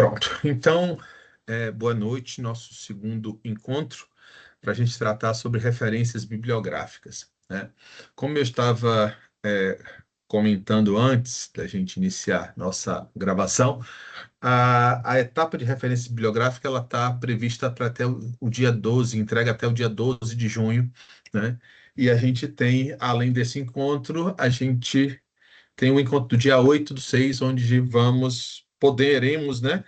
Pronto. Então, boa noite, nosso segundo encontro para a gente tratar sobre referências bibliográficas, né? Como eu estava comentando antes da gente iniciar nossa gravação, a etapa de referência bibliográfica ela está prevista para até o dia 12, entrega até o dia 12 de junho, né? E a gente tem, além desse encontro, a gente tem o encontro do dia 8/6, onde poderemos, né?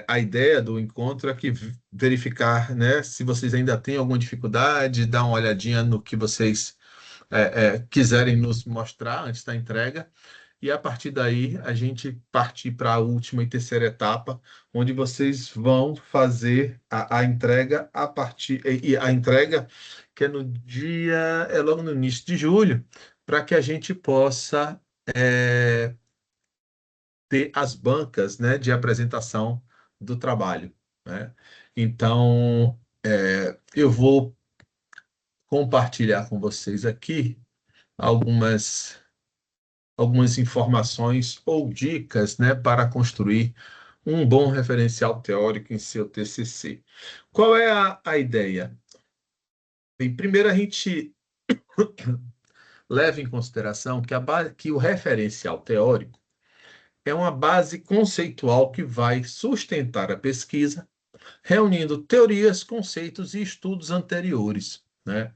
A ideia do encontro é que verificar, né, se vocês ainda têm alguma dificuldade, dar uma olhadinha no que vocês quiserem nos mostrar antes da entrega, e a partir daí a gente partir para a última e terceira etapa, onde vocês vão fazer a entrega e a entrega que é logo no início de julho, para que a gente possa ter as bancas, né, de apresentação do trabalho, né? Então, eu vou compartilhar com vocês aqui algumas, algumas informações ou dicas, né, para construir um bom referencial teórico em seu TCC. Qual é a ideia? Bem, primeiro a gente leva em consideração que o referencial teórico é uma base conceitual que vai sustentar a pesquisa, reunindo teorias, conceitos e estudos anteriores, né?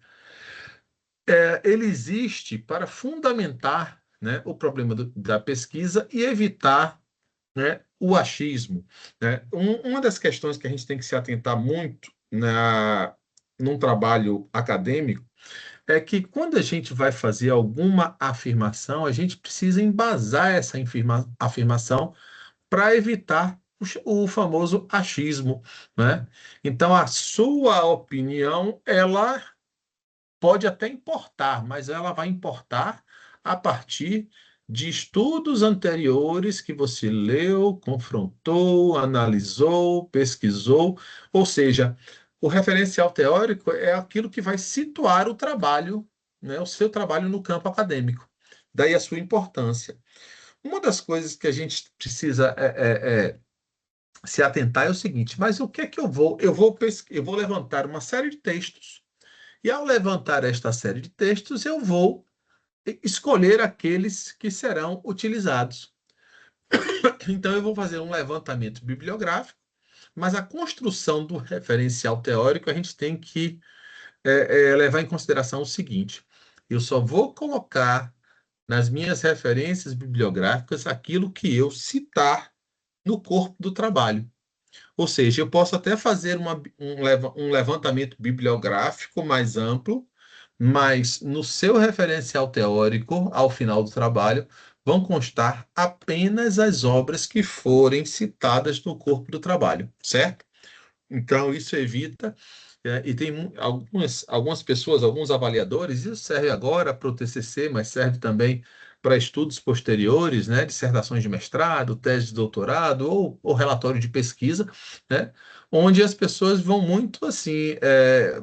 Ele existe para fundamentar, né, o problema da pesquisa e evitar, né, o achismo, né? Uma das questões que a gente tem que se atentar muito num trabalho acadêmico é que quando a gente vai fazer alguma afirmação, a gente precisa embasar essa afirmação para evitar o famoso achismo, né? Então, a sua opinião, ela pode até importar, mas ela vai importar a partir de estudos anteriores que você leu, confrontou, analisou, pesquisou, ou seja, o referencial teórico é aquilo que vai situar o trabalho, né, o seu trabalho no campo acadêmico. Daí a sua importância. Uma das coisas que a gente precisa se atentar é o seguinte: mas o que é que eu vou? Eu vou levantar uma série de textos, e ao levantar esta série de textos, eu vou escolher aqueles que serão utilizados. Então, eu vou fazer um levantamento bibliográfico, mas a construção do referencial teórico, a gente tem que levar em consideração o seguinte: eu só vou colocar nas minhas referências bibliográficas aquilo que eu citar no corpo do trabalho. Ou seja, eu posso até fazer um levantamento bibliográfico mais amplo, mas no seu referencial teórico, ao final do trabalho, vão constar apenas as obras que forem citadas no corpo do trabalho, certo? Então, isso evita, e tem algumas pessoas, alguns avaliadores, isso serve agora para o TCC, mas serve também para estudos posteriores, né, dissertações de mestrado, tese de doutorado ou relatório de pesquisa, né, onde as pessoas vão muito assim,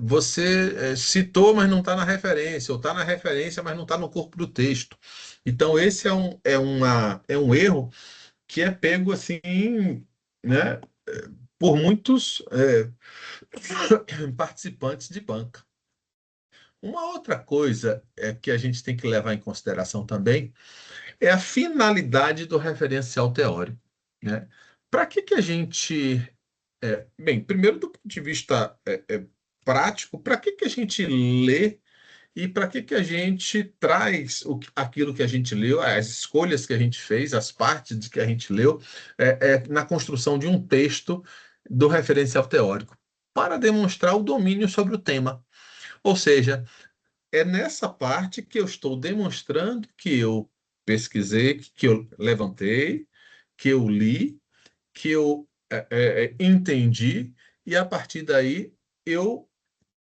você citou, mas não está na referência, ou está na referência, mas não está no corpo do texto. Então, esse é um erro que é pego assim, né, por muitos participantes de banca. Uma outra coisa que a gente tem que levar em consideração também é a finalidade do referencial teórico, né? Para que a gente... bem, primeiro do ponto de vista prático, para que a gente lê e para que a gente traz aquilo que a gente leu, as escolhas que a gente fez, as partes de que a gente leu, na construção de um texto do referencial teórico, para demonstrar o domínio sobre o tema. Ou seja, é nessa parte que eu estou demonstrando que eu pesquisei, que eu levantei, que eu li, que eu entendi, e a partir daí eu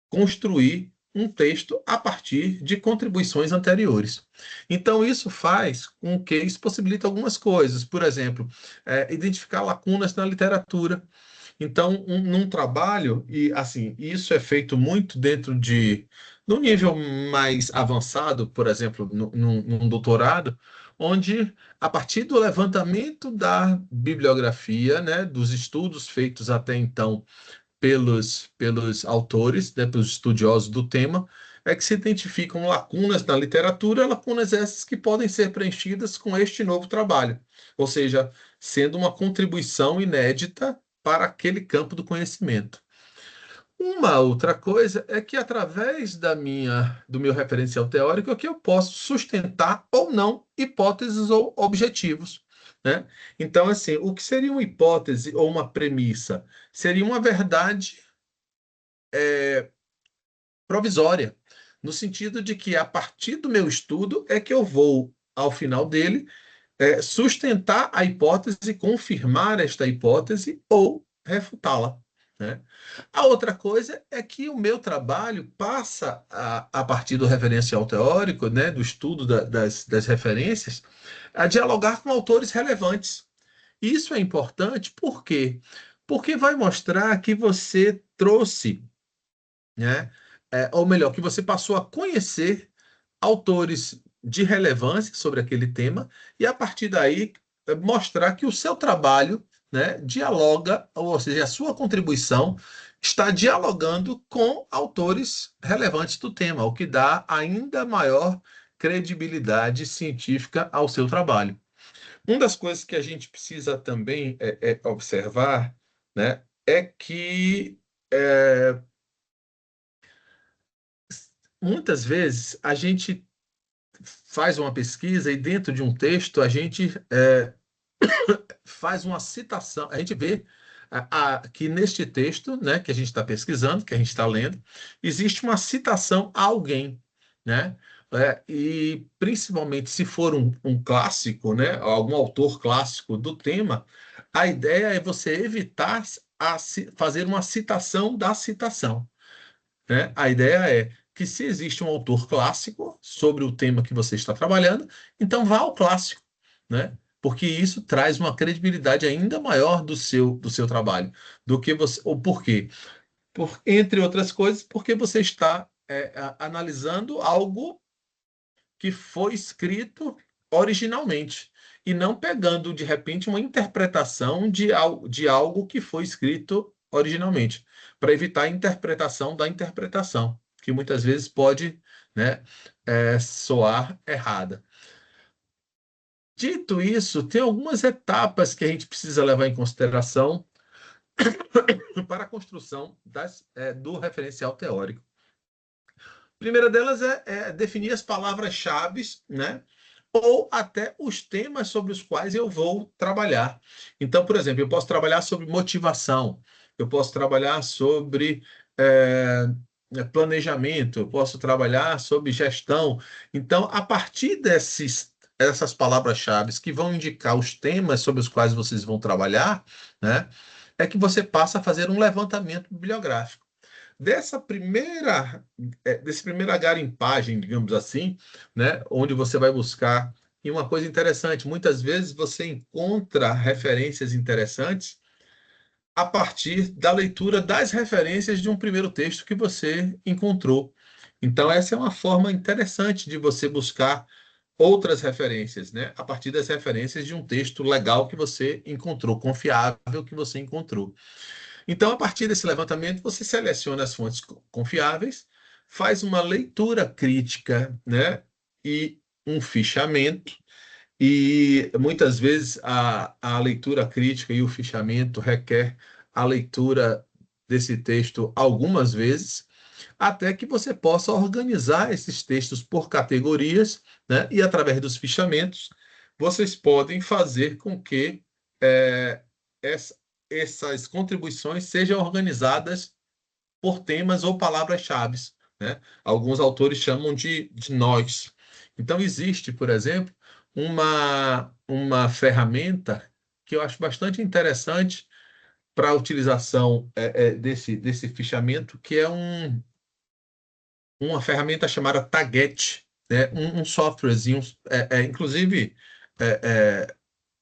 construí um texto a partir de contribuições anteriores. Então, isso possibilita algumas coisas. Por exemplo, identificar lacunas na literatura. Então, num trabalho, e assim, isso é feito muito dentro No nível mais avançado, por exemplo, num doutorado, onde, a partir do levantamento da bibliografia, né, dos estudos feitos até então pelos autores, né, pelos estudiosos do tema, é que se identificam lacunas na literatura, lacunas essas que podem ser preenchidas com este novo trabalho, ou seja, sendo uma contribuição inédita para aquele campo do conhecimento. Uma outra coisa é que através do meu referencial teórico é que eu posso sustentar ou não hipóteses ou objetivos, né? Então, assim, o que seria uma hipótese ou uma premissa? Seria uma verdade provisória, no sentido de que a partir do meu estudo é que eu vou, ao final dele, sustentar a hipótese, confirmar esta hipótese ou refutá-la, né? A outra coisa é que o meu trabalho passa, a partir do referencial teórico, né, do estudo das referências, a dialogar com autores relevantes. Isso é importante por quê? Porque vai mostrar que você trouxe, né, ou melhor, que você passou a conhecer autores de relevância sobre aquele tema e, a partir daí, mostrar que o seu trabalho, né, dialoga, ou seja, a sua contribuição está dialogando com autores relevantes do tema, o que dá ainda maior credibilidade científica ao seu trabalho. Uma das coisas que a gente precisa também observar, né, é que muitas vezes a gente faz uma pesquisa e, dentro de um texto, a gente faz uma citação, a gente vê que neste texto, né, que a gente está pesquisando, que a gente está lendo, existe uma citação a alguém, né? E principalmente se for um clássico, né, algum autor clássico do tema, a ideia é você evitar fazer uma citação da citação, né? A ideia é que, se existe um autor clássico sobre o tema que você está trabalhando, então vá ao clássico, né? Porque isso traz uma credibilidade ainda maior do seu trabalho, do que você. Ou por quê? Entre outras coisas, porque você está analisando algo que foi escrito originalmente, e não pegando, de repente, uma interpretação de algo que foi escrito originalmente, para evitar a interpretação da interpretação, que muitas vezes pode, né, soar errada. Dito isso, tem algumas etapas que a gente precisa levar em consideração para a construção do referencial teórico. A primeira delas é definir as palavras-chave, né? Ou até os temas sobre os quais eu vou trabalhar. Então, por exemplo, eu posso trabalhar sobre motivação, eu posso trabalhar sobre é, planejamento, eu posso trabalhar sobre gestão. Então, a partir essas palavras-chave que vão indicar os temas sobre os quais vocês vão trabalhar, né, é que você passa a fazer um levantamento bibliográfico. Desse primeira garimpagem, digamos assim, né, onde você vai buscar. E uma coisa interessante, muitas vezes você encontra referências interessantes a partir da leitura das referências de um primeiro texto que você encontrou. Então, essa é uma forma interessante de você buscar outras referências, né, a partir das referências de um texto legal que você encontrou, confiável que você encontrou. Então, a partir desse levantamento, você seleciona as fontes confiáveis, faz uma leitura crítica, né, e um fichamento. E muitas vezes a leitura crítica e o fichamento requer a leitura desse texto algumas vezes, até que você possa organizar esses textos por categorias, né, e, através dos fichamentos, vocês podem fazer com que é, essa- essas contribuições sejam organizadas por temas ou palavras-chave, né? Alguns autores chamam de nós. Então, existe, por exemplo, uma ferramenta que eu acho bastante interessante para a utilização desse fichamento, que é uma ferramenta chamada Taget, né? Um softwarezinho, inclusive é, é,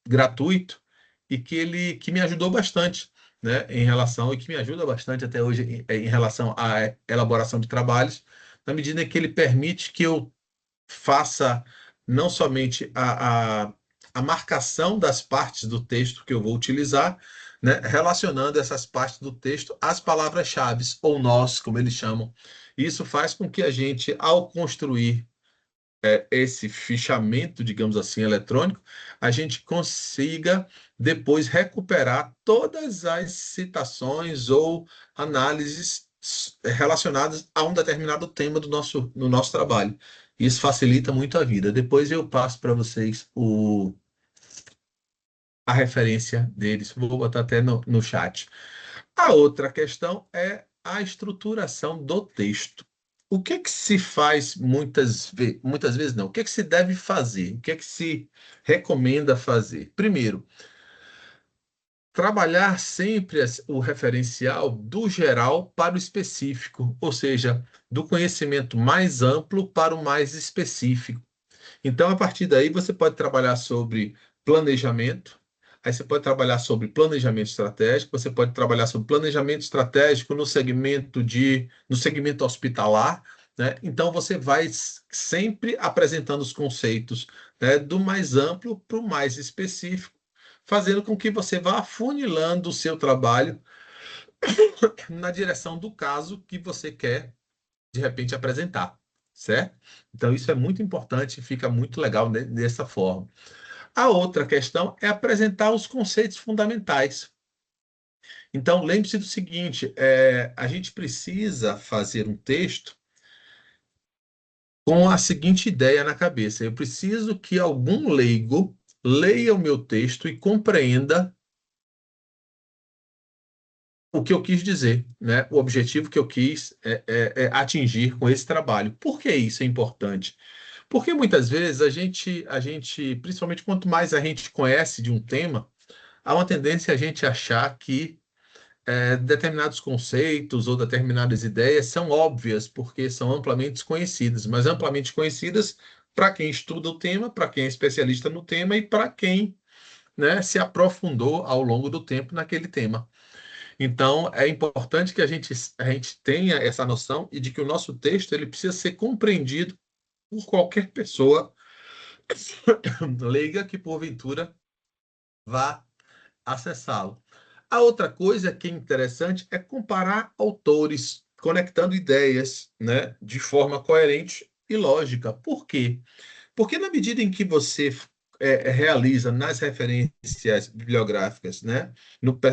gratuito, e que me ajudou bastante, né, em relação, e que me ajuda bastante até hoje em relação à elaboração de trabalhos, na medida em que ele permite que eu faça não somente a marcação das partes do texto que eu vou utilizar, né, relacionando essas partes do texto às palavras-chave, ou nós, como eles chamam. Isso faz com que a gente, ao construir esse fichamento, digamos assim, eletrônico, a gente consiga depois recuperar todas as citações ou análises relacionadas a um determinado tema no nosso trabalho. Isso facilita muito a vida. Depois eu passo para vocês a referência deles. Vou botar até no chat. A outra questão é a estruturação do texto. O que que se faz muitas vezes não? O que que se deve fazer? O que que se recomenda fazer? Primeiro, trabalhar sempre o referencial do geral para o específico, ou seja, do conhecimento mais amplo para o mais específico. Então, a partir daí, você pode trabalhar sobre planejamento, aí você pode trabalhar sobre planejamento estratégico, você pode trabalhar sobre planejamento estratégico no segmento hospitalar, né? Então, você vai sempre apresentando os conceitos, né, do mais amplo para o mais específico, fazendo com que você vá afunilando o seu trabalho na direção do caso que você quer, de repente, apresentar, certo? Então, isso é muito importante e fica muito legal dessa forma. A outra questão é apresentar os conceitos fundamentais. Então, lembre-se do seguinte: a gente precisa fazer um texto com a seguinte ideia na cabeça. Eu preciso que algum leigo leia o meu texto e compreenda o que eu quis dizer, né? O objetivo que eu quis atingir com esse trabalho. Por que isso é importante? Porque muitas vezes principalmente quanto mais a gente conhece de um tema, há uma tendência a gente achar que determinados conceitos ou determinadas ideias são óbvias, porque são amplamente conhecidas, mas amplamente conhecidas para quem estuda o tema, para quem é especialista no tema e para quem, né, se aprofundou ao longo do tempo naquele tema. Então, é importante que a gente tenha essa noção e de que o nosso texto ele precisa ser compreendido por qualquer pessoa leiga que, porventura, vá acessá-lo. A outra coisa que é interessante é comparar autores, conectando ideias, né, de forma coerente e lógica. Por quê? Porque na medida em que você realiza nas referências bibliográficas, né,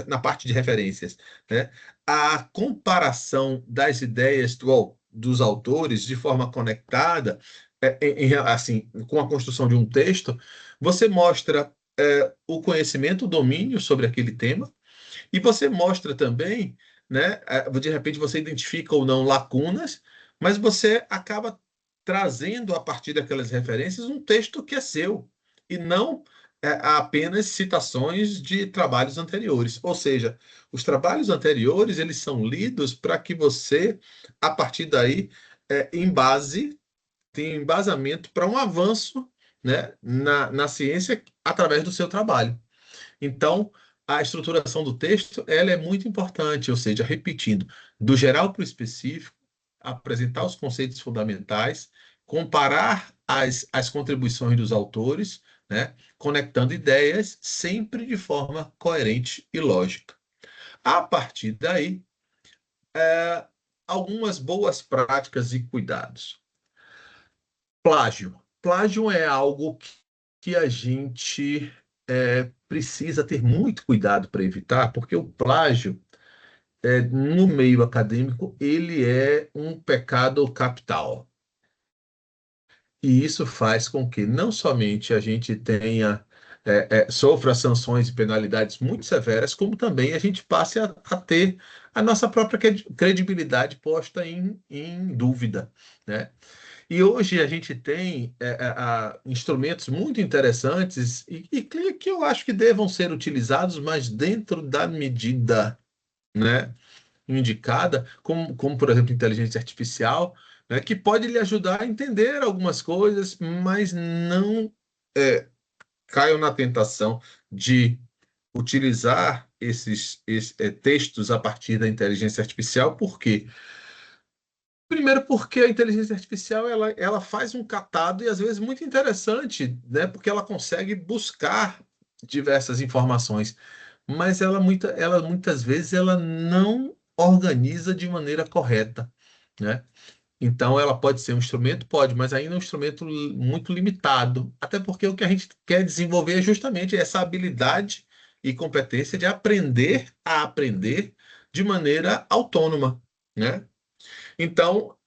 na parte de referências, né, a comparação das ideias dos autores de forma conectada, assim, com a construção de um texto, você mostra o conhecimento, o domínio sobre aquele tema, e você mostra também, né, de repente você identifica ou não lacunas, mas você acaba trazendo a partir daquelas referências um texto que é seu e não apenas citações de trabalhos anteriores. Ou seja, os trabalhos anteriores eles são lidos para que você, a partir daí, tenha embasamento para um avanço, né, na ciência através do seu trabalho. Então, a estruturação do texto, ela é muito importante, ou seja, repetindo, do geral para o específico, apresentar os conceitos fundamentais, comparar as contribuições dos autores, né, conectando ideias sempre de forma coerente e lógica. A partir daí, é, algumas boas práticas e cuidados. Plágio. Plágio é algo que a gente precisa ter muito cuidado para evitar, porque o plágio, no meio acadêmico, ele é um pecado capital. E isso faz com que não somente a gente sofra sanções e penalidades muito severas, como também a gente passe a ter a nossa própria credibilidade posta em dúvida, né? E hoje a gente tem instrumentos muito interessantes e que eu acho que devam ser utilizados, mas dentro da medida, né, indicada, como, por exemplo, inteligência artificial, né, que pode lhe ajudar a entender algumas coisas, mas não caiam na tentação de utilizar esses textos a partir da inteligência artificial, por quê? Primeiro porque a inteligência artificial ela faz um catado e às vezes muito interessante, né? Porque ela consegue buscar diversas informações, mas ela muitas vezes ela não organiza de maneira correta, né? Então ela pode ser um instrumento, pode, mas ainda é um instrumento muito limitado, até porque o que a gente quer desenvolver é justamente essa habilidade e competência de aprender a aprender de maneira autônoma, né? Então,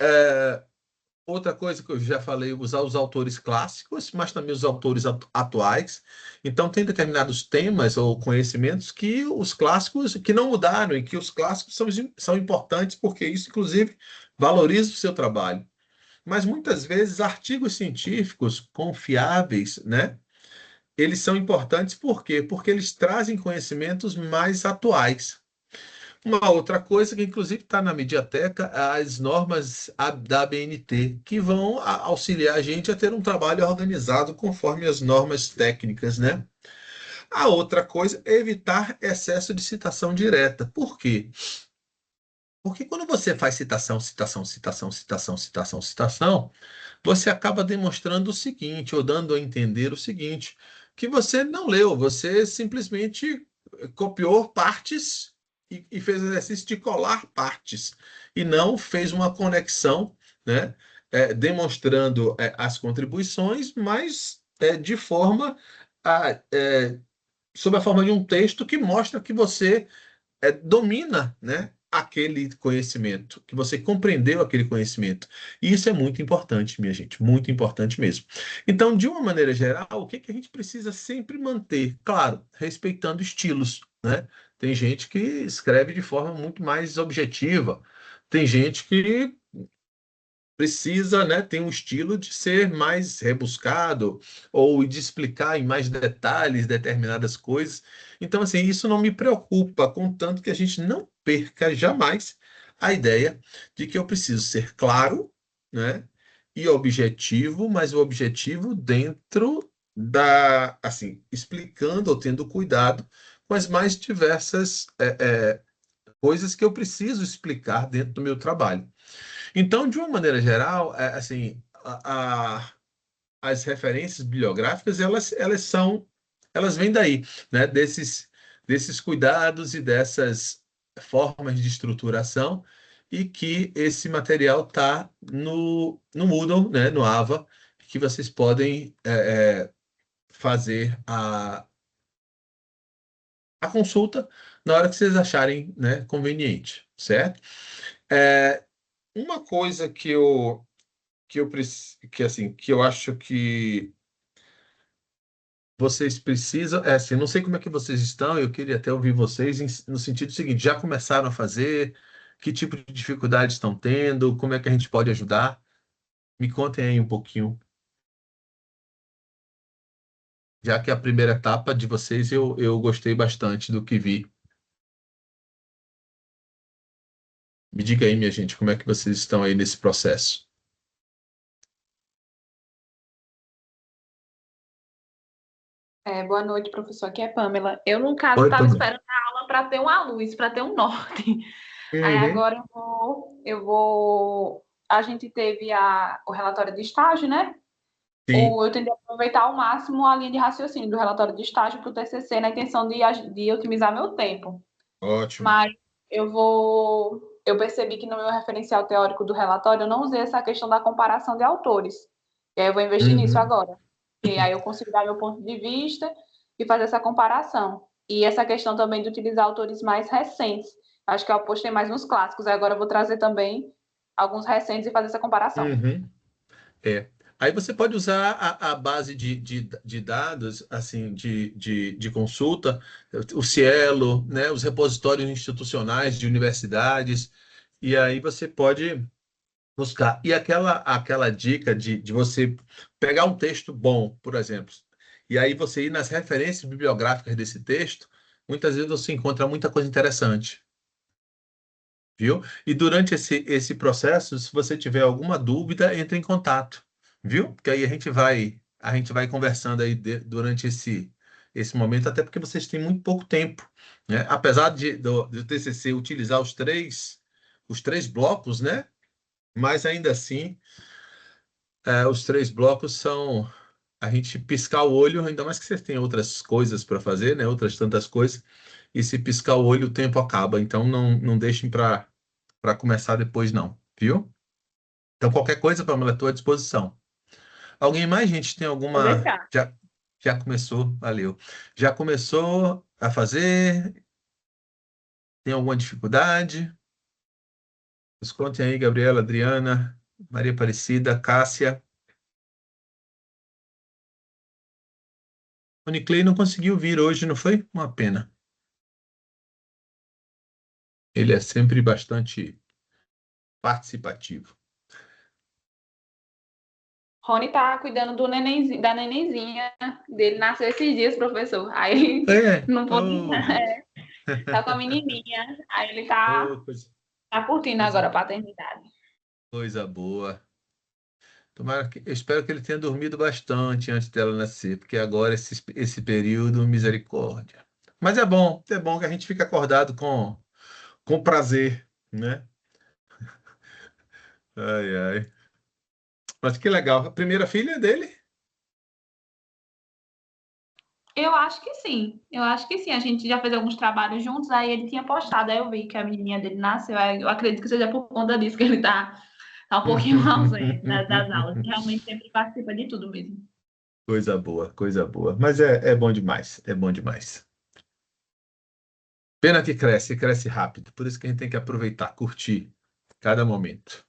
outra coisa que eu já falei, usar os autores clássicos, mas também os autores atuais. Então, tem determinados temas ou conhecimentos que os clássicos que não mudaram e que os clássicos são importantes porque isso, inclusive, valoriza o seu trabalho. Mas muitas vezes artigos científicos confiáveis, né? Eles são importantes por quê? Porque eles trazem conhecimentos mais atuais. Uma outra coisa que, inclusive, está na Mediateca, as normas da ABNT, que vão auxiliar a gente a ter um trabalho organizado conforme as normas técnicas, né? A outra coisa é evitar excesso de citação direta. Por quê? Porque quando você faz citação, citação, citação, citação, citação, citação, você acaba demonstrando o seguinte, ou dando a entender o seguinte, que você não leu, você simplesmente copiou partes e fez o exercício de colar partes, e não fez uma conexão, né, demonstrando as contribuições, mas de forma sob a forma de um texto que mostra que você domina, né, aquele conhecimento, que você compreendeu aquele conhecimento. E isso é muito importante, minha gente, muito importante mesmo. Então, de uma maneira geral, o que que a gente precisa sempre manter? Claro, respeitando estilos, né? Tem gente que escreve de forma muito mais objetiva, tem gente que precisa, né, ter um estilo de ser mais rebuscado ou de explicar em mais detalhes determinadas coisas. Então, assim, isso não me preocupa, contanto que a gente não perca jamais a ideia de que eu preciso ser claro, né, e objetivo, mas o objetivo dentro assim, explicando ou tendo cuidado com as mais diversas coisas que eu preciso explicar dentro do meu trabalho. Então, de uma maneira geral, assim, as referências bibliográficas, elas vêm daí, né? Desses cuidados e dessas formas de estruturação e que esse material está no Moodle, né? No AVA, que vocês podem fazer a consulta na hora que vocês acharem, né, conveniente, certo? É, uma coisa que eu acho que vocês precisam, assim, não sei como é que vocês estão, eu queria até ouvir vocês no sentido seguinte, já começaram a fazer? Que tipo de dificuldade estão tendo? Como é que a gente pode ajudar? Me contem aí um pouquinho, já que a primeira etapa de vocês eu gostei bastante do que vi. Me diga aí, minha gente, como é que vocês estão aí nesse processo? Boa noite, professor. Aqui é Pamela. Eu, no caso, Oi, estava Pamela. esperando a aula para ter uma luz, para ter um norte. Aí Uhum. agora eu vou. A gente teve o relatório de estágio, né? Sim, Ou eu tentei aproveitar ao máximo a linha de raciocínio do relatório de estágio para o TCC na intenção de otimizar meu tempo. ótimo. Mas eu percebi que no meu referencial teórico do relatório eu não usei essa questão da comparação de autores. E aí eu vou investir nisso Uhum. agora. E aí eu consigo dar meu ponto de vista e fazer essa comparação. E essa questão também de utilizar autores mais recentes. Acho que eu apostei mais nos clássicos. Agora eu vou trazer também alguns recentes e fazer essa comparação. Uhum. É. Aí você pode usar a base de dados, assim, de consulta, o Cielo, né, os repositórios institucionais de universidades, e aí você pode buscar. E aquela dica de você pegar um texto bom, por exemplo, e aí você ir nas referências bibliográficas desse texto, muitas vezes você encontra muita coisa interessante, viu? E durante esse processo, se você tiver alguma dúvida, entre em contato, viu? Porque aí a gente vai conversando aí durante esse momento, até porque vocês têm muito pouco tempo, né? Apesar do TCC utilizar os três blocos, né? Mas ainda assim, os 3 blocos são a gente piscar o olho, ainda mais que você tem outras coisas para fazer, né? Outras tantas coisas, e se piscar o olho, o tempo acaba. Então não deixem para começar depois, não, viu? Então, qualquer coisa, Pamela, estou à disposição. Alguém mais, gente, tem Pode alguma. deixar. Já começou, valeu. Já começou a fazer? Tem alguma dificuldade? Nos contem aí, Gabriela, Adriana, Maria Aparecida, Cássia. O Niclei não conseguiu vir hoje, não foi? Uma pena. Ele é sempre bastante participativo. Rony tá cuidando do nenenzinho, da nenenzinha dele, nasceu esses dias, professor. Aí ele É, não pôde, oh, gente. tá com a menininha. Aí ele Oh, tá curtindo agora coisa, a paternidade. coisa boa. Eu espero que ele tenha dormido bastante antes dela nascer, porque agora esse período, misericórdia. Mas é bom que a gente fica acordado com prazer, né? Ai, ai. Mas que legal. A primeira filha dele? Eu acho que sim, eu acho que sim. A gente já fez alguns trabalhos juntos, aí ele tinha postado, aí eu vi que a menininha dele nasceu. Aí eu acredito que seja por conta disso que ele tá um pouquinho ausente das aulas. Realmente sempre participa de tudo mesmo. Coisa boa, coisa boa. Mas é bom demais, é bom demais. Pena que cresce, cresce rápido. Por isso que a gente tem que aproveitar, curtir cada momento.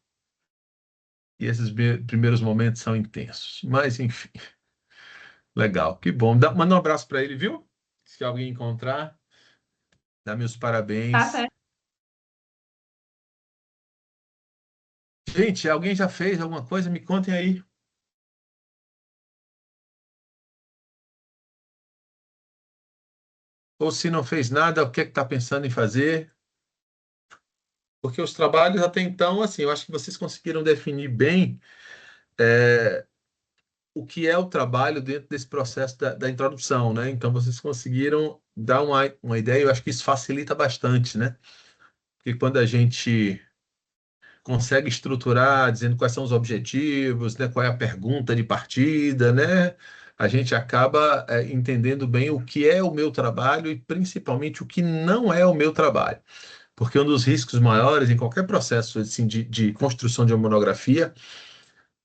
E esses primeiros momentos são intensos. Mas, enfim, legal, que bom. Manda um abraço para ele, viu? Se alguém encontrar, dá meus Tá parabéns. certo. Gente, alguém já fez alguma coisa? Me contem aí. Ou se não fez nada, o que é que está pensando em fazer? Porque os trabalhos até então, assim, eu acho que vocês conseguiram definir bem o que é o trabalho dentro desse processo da introdução, né? Então, vocês conseguiram dar uma ideia, eu acho que isso facilita bastante, né? Porque quando a gente consegue estruturar, dizendo quais são os objetivos, né? Qual é a pergunta de partida, né? A gente acaba entendendo bem o que é o meu trabalho e principalmente o que não é o meu trabalho. Porque um dos riscos maiores em qualquer processo assim, de construção de uma monografia,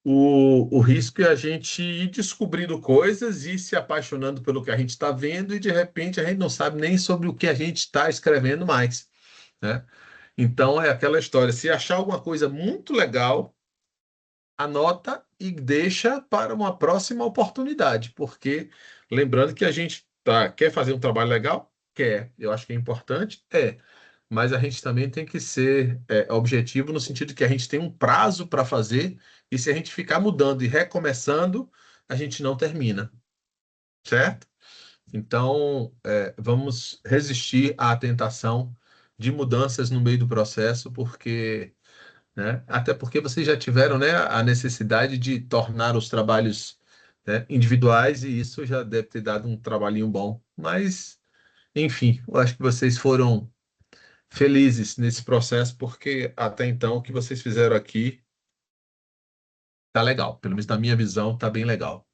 o risco é a gente ir descobrindo coisas e se apaixonando pelo que a gente está vendo e de repente a gente não sabe nem sobre o que a gente está escrevendo mais, né? Então é aquela história, se achar alguma coisa muito legal, anota e deixa para uma próxima oportunidade, porque lembrando que a gente quer fazer um trabalho legal? Quer. Eu acho que é importante? É. Mas a gente também tem que ser objetivo no sentido que a gente tem um prazo para fazer, e se a gente ficar mudando e recomeçando, a gente não termina, certo? Então, vamos resistir à tentação de mudanças no meio do processo, porque, né, até porque vocês já tiveram, né, a necessidade de tornar os trabalhos, né, individuais, e isso já deve ter dado um trabalhinho bom. Mas, enfim, eu acho que vocês foram felizes nesse processo, porque até então o que vocês fizeram aqui tá legal. Pelo menos na minha visão, tá bem legal.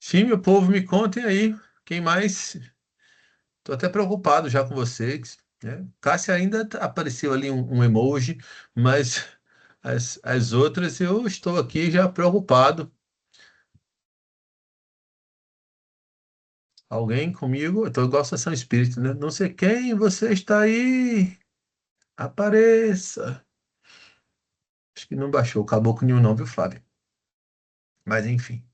Sim, meu povo, me contem aí. Quem mais? Tô até preocupado já com vocês, né? Cássia ainda apareceu ali um emoji, mas as outras eu estou aqui já preocupado. Alguém comigo? Eu tô igual a Sessão Espírita, né? Não sei quem você está aí. Apareça. Acho que não baixou o caboclo nenhum, não, viu, Flávio? Mas enfim.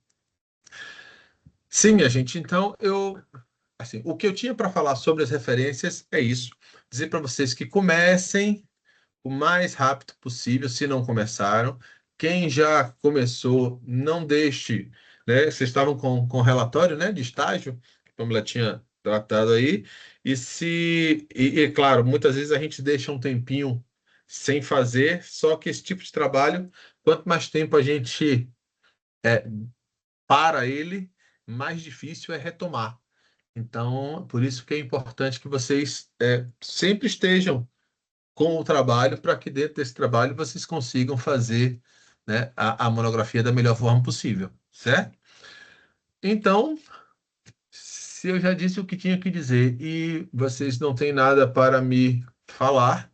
Sim, minha gente. Então, assim, o que eu tinha para falar sobre as referências é isso. Dizer para vocês que comecem o mais rápido possível, se não começaram. Quem já começou, não deixe, né? Vocês estavam com relatório, né, de estágio, que a Pamela tinha tratado aí. E claro, muitas vezes a gente deixa um tempinho sem fazer, só que esse tipo de trabalho, quanto mais tempo a gente é, para ele, mais difícil é retomar. Então, por isso que é importante que vocês sempre estejam com o trabalho, para que dentro desse trabalho vocês consigam fazer, né, a monografia da melhor forma possível, certo? Então, se eu já disse o que tinha que dizer e vocês não têm nada para me falar,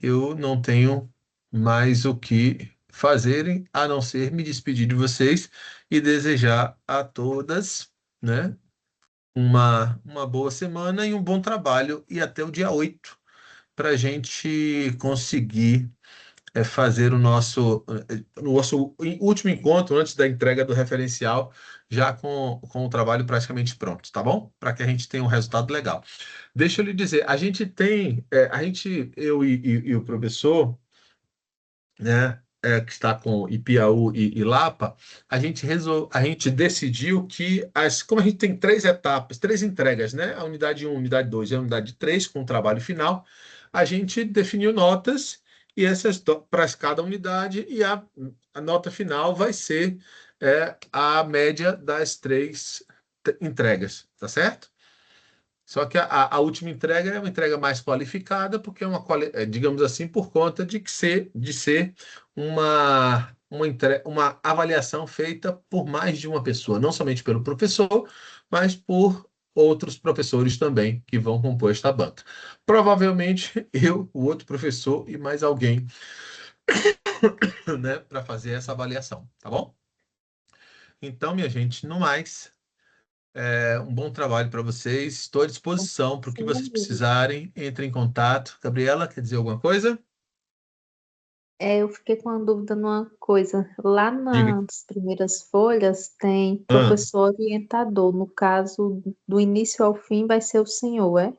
eu não tenho mais o que fazerem a não ser me despedir de vocês e desejar a todas, né, uma boa semana e um bom trabalho e até o dia 8 para a gente conseguir fazer o nosso último encontro antes da entrega do referencial, já com o trabalho praticamente pronto, tá bom? Para que a gente tenha um resultado legal. Deixa eu lhe dizer, a gente tem, eu e o professor, né, que está com IPAU e Lapa, a gente decidiu que, como a gente tem três etapas, três entregas, né, a unidade 1, unidade 2 e a unidade 3, com o trabalho final, a gente definiu notas e essas para cada unidade e a nota final vai ser a média das três entregas, tá certo? Só que a última entrega é uma entrega mais qualificada, porque digamos assim, por conta de ser uma avaliação feita por mais de uma pessoa, não somente pelo professor, mas por outros professores também que vão compor esta banca. Provavelmente eu, o outro professor e mais alguém, né, para fazer essa avaliação, tá bom? Então, minha gente, no mais. Um bom trabalho para vocês. Estou à disposição para o que Sem vocês dúvida. precisarem. Entre em contato. Gabriela, quer dizer alguma coisa? Eu fiquei com uma dúvida numa coisa. Lá Diga. nas primeiras folhas tem Ah, professor orientador. No caso, do início ao fim vai ser o senhor, é?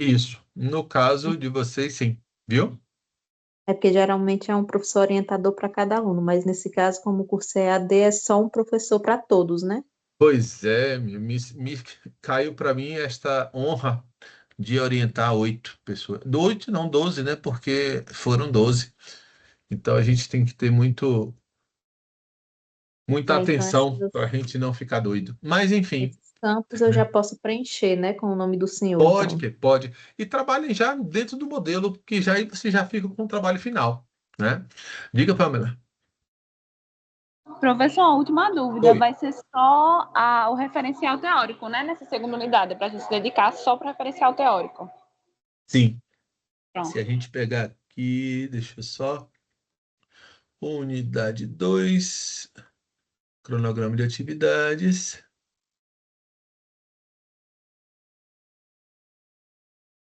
isso. No caso de vocês, sim. Viu? É porque geralmente é um professor orientador para cada aluno, mas nesse caso, como o curso é EAD, é só um professor para todos, né? Pois é, me caiu para mim esta honra de orientar 8 pessoas. 8, não 12, né? Porque foram 12. Então a gente tem que ter muita Então atenção para a gente não ficar doido. Mas, enfim. esses campos eu já posso preencher, né, com o nome do senhor, Pode, então. que pode. E trabalhem já dentro do modelo, que já aí você já fica com o trabalho final, né? Diga, Pamela. Professor, a última dúvida, Oi. vai ser só o referencial teórico, né? Nessa segunda unidade, para a gente se dedicar só para o referencial teórico. Sim. Se Pronto. a gente pegar aqui, deixa eu só. Unidade 2, cronograma de atividades.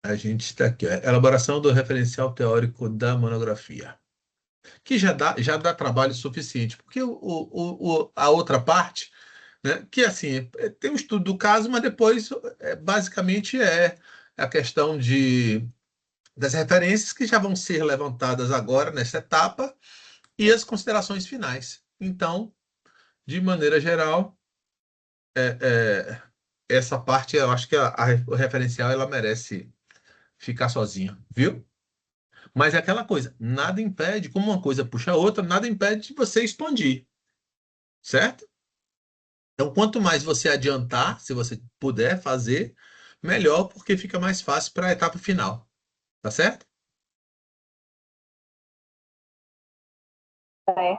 A gente está aqui, ó, elaboração do referencial teórico da monografia. Que já dá trabalho suficiente, porque a outra parte, né, que assim, tem um estudo do caso, mas depois basicamente é a questão das referências que já vão ser levantadas agora nessa etapa e as considerações finais. Então, de maneira geral, essa parte eu acho que o referencial ela merece ficar sozinha, viu? Mas é aquela coisa, nada impede, como uma coisa puxa a outra, nada impede de você expandir, certo? Então, quanto mais você adiantar, se você puder fazer, melhor, porque fica mais fácil para a etapa final, tá certo? É.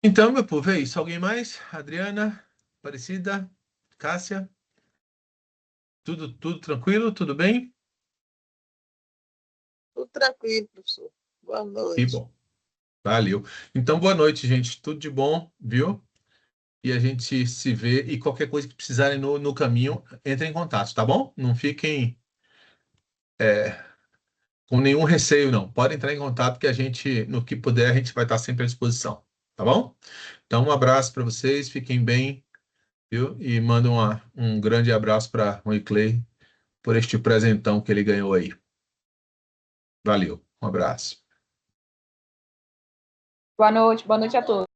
Então, meu povo, é isso. Alguém mais? Adriana, Aparecida, Cássia, tudo tranquilo? Tudo bem? Tudo tranquilo, professor. Boa Que noite. bom. Valeu. Então, boa noite, gente. Tudo de bom, viu? E a gente se vê e qualquer coisa que precisarem no caminho, entrem em contato, tá bom? Não fiquem com nenhum receio, não. Podem entrar em contato que a gente, no que puder, a gente vai estar sempre à disposição, tá bom? Então, um abraço para vocês, fiquem bem, viu? E manda um grande abraço para o Clay por este presentão que ele ganhou aí. Valeu, um abraço. Boa noite a todos.